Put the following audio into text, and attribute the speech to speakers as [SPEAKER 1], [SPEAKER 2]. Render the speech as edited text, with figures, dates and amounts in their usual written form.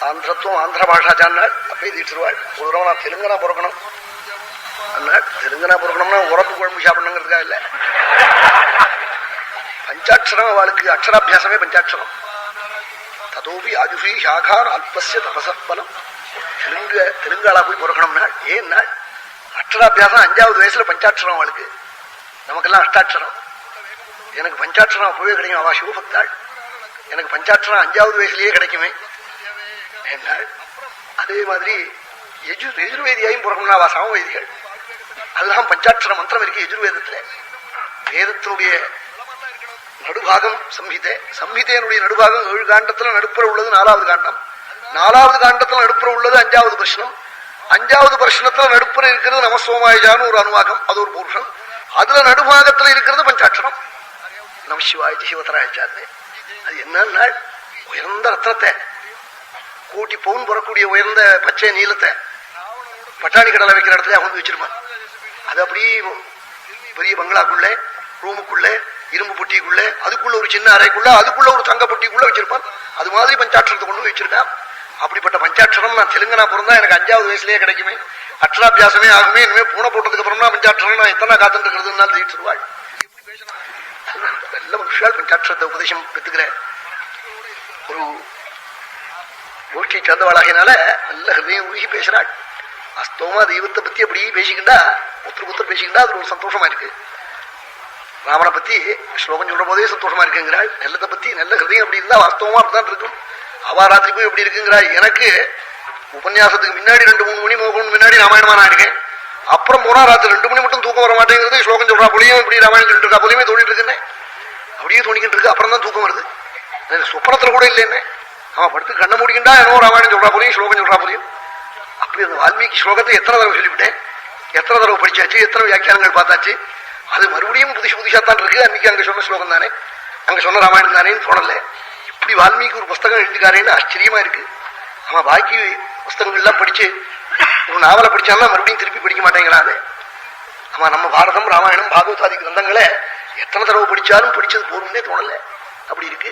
[SPEAKER 1] ஆந்திரத்துவம் ஆந்திர பாஷாச்சான்னாள் அப்பயே தீட்சிருவாள். ஒரு தடவை நான் தெலுங்கனா பிறக்கணும் அன்னாள். தெலுங்கனா பிறக்கணும்னா உரப்பு குழம்பு சாப்பிடணுங்கிறதுக்கா இல்ல, பஞ்சாட்சரம் அவளுக்கு அக்ஷராபியாசமே பஞ்சாட்சரம். ததோபி ஆஜுஷி சாகான் அல்பஸ்ய தபசப்பலம். தெலுங்காளா போய் பிறக்கணும்னா ஏன்னா அக்ஷராபியாசம் 5வது வயசுல பஞ்சாட்சரம் அவளுக்கு. நமக்கெல்லாம் அஷ்டாட்சரம். எனக்கு பஞ்சாட்சரம் அப்பவே கிடைக்கும். அவா சிவபக்தாள். எனக்கு பஞ்சாட்சரம் 5வது வயசுலயே கிடைக்குமே என்னாள். அதே மாதிரி எஜுர்வேதியாயும் பிறக்கணும்னா அவா சமவேதிகள். அதுதான் பஞ்சாட்சர மந்திரம் இருக்கு எஜுர்வேதத்துல. வேதத்தினுடைய நடுபாகம் சம்ஹிதை. சம்ஹிதையினுடைய நடுபாகம் 7 காண்டத்துல நடுப்புற உள்ளது 4வது காண்டம். 4வது காண்டத்துல நடுப்புற உள்ளது 5வது பிரஷ்னம். 5வது பிரஷ்னத்துல நடுப்புற இருக்கிறது நமசோமாயஜான்னு ஒரு அனுவாகம், அது ஒரு புருஷன். அதுல நடுபாகத்துல இருக்கிறது பஞ்சாட்சரம் நம சிவாயி சிவத்தராயச்சாரு. அது என்னன்னா உயர்ந்த ரத்னத்தை கூட்டி பவுன் பெறக்கூடிய உயர்ந்த பச்சை நீளத்தை பட்டாணி கடலை வைக்கிற இடத்துல அவங்க வச்சிருப்பான். அது அப்படியே பெரிய பங்களாக்குள்ள ரூமுக்குள்ள இரும்பு பொட்டிக்குள்ள அதுக்குள்ள ஒரு சின்ன அறைக்குள்ள அதுக்குள்ள ஒரு தங்க பொட்டிக்குள்ள வச்சிருப்பான். அது மாதிரி பஞ்சாட்சரத்தை கொண்டு வச்சிருக்கான். அப்படிப்பட்ட பஞ்சாட்சரம் நான் தெலுங்கனா பிறந்தா எனக்கு 5வது வயசுலயே கிடைக்குமே, அக்ஷராபியாசமே ஆகுமே. இனிமே பூனை போட்டதுக்கு அப்புறம்னா பஞ்சாட்சரம் நான் எத்தனை காத்துட்டு இருக்கிறதுனால தீட்சிருவாள். நல்ல மனுஷால் பஞ்சாட்சரத்தை உபதேசம் பெற்றுக்கிறேன். ஒரு கோஷ்டி சேர்ந்தவாளாகினால நல்ல ஹிருதயம் உருகி பேசுறாள். வாஸ்தவமா தெய்வத்தை பத்தி அப்படி பேசிக்கிட்டா ஒருத்தர் பேசிக்கிட்டா அது ஒரு சந்தோஷமா இருக்கு. ராமனை பத்தி ஸ்லோகம் சொல்ற போதே சந்தோஷமா இருக்குங்கிறாள். நல்லதை பத்தி நல்ல ஹிருதயம் அப்படி இருந்தா வாஸ்தவமா அப்படிதான் இருக்கும். அவா ராத்திரி போய் எப்படி இருக்குங்கிறாள். எனக்கு உபன்யாசத்துக்கு முன்னாடி 2-3 மணி முன்னாடி ராமாயணமா நான் இருக்கேன். அப்புறம் போனா ராத்திரி 2 மணி மட்டும் தூக்கம் வர மாட்டேங்கிறது. ஸ்லோகம் சொல்றா போலியும் இப்படி ராமாயணம் சொல்லிட்டு இருக்கா போலியுமே தோணிட்டு இருக்குன்னு அப்படியே தோணிக்கிட்டு இருக்கு. அப்புறம் தான் தூக்கம் வருது. சொப்பனத்துல கூட இல்லைன்னு அவன் படுத்து கண்ணை மூடிக்கிட்டா என்னோ ராமாயணம் சொல்றா போலியும் ஸ்லோகம் சொல்றா போலியும். அப்படி அந்த வால்மீகி ஸ்லோகத்தை எத்தனை தடவை சொல்லிவிட்டேன், எத்தனை தடவை படிச்சாச்சு, எத்தனை வியாக்கியானங்கள் பார்த்தாச்சு. அது மறுபடியும் புதுசாத்தான் இருக்கு. அன்னைக்கு அங்க சொன்ன ஸ்லோகம் தானே, அங்க சொன்ன ராமாயணம் தானேன்னு தோணல. இப்படி வால்மீகி ஒரு புஸ்தகம் எழுதிக்காரேன்னு ஆச்சரியமா இருக்கு. அவன் பாக்கி புஸ்தகங்கள்லாம் படிச்சு ஒரு நாவலை படிச்சான்னா மறுபடியும் திருப்பி படிக்க மாட்டேங்கிறான். அவன் நம்ம பாரதம் ராமாயணம் பாகவதாதி கிரந்தங்களை எத்தனை தடவை படிச்சாலும் படிச்சது போரும்னே தோணல. அப்படி இருக்கு.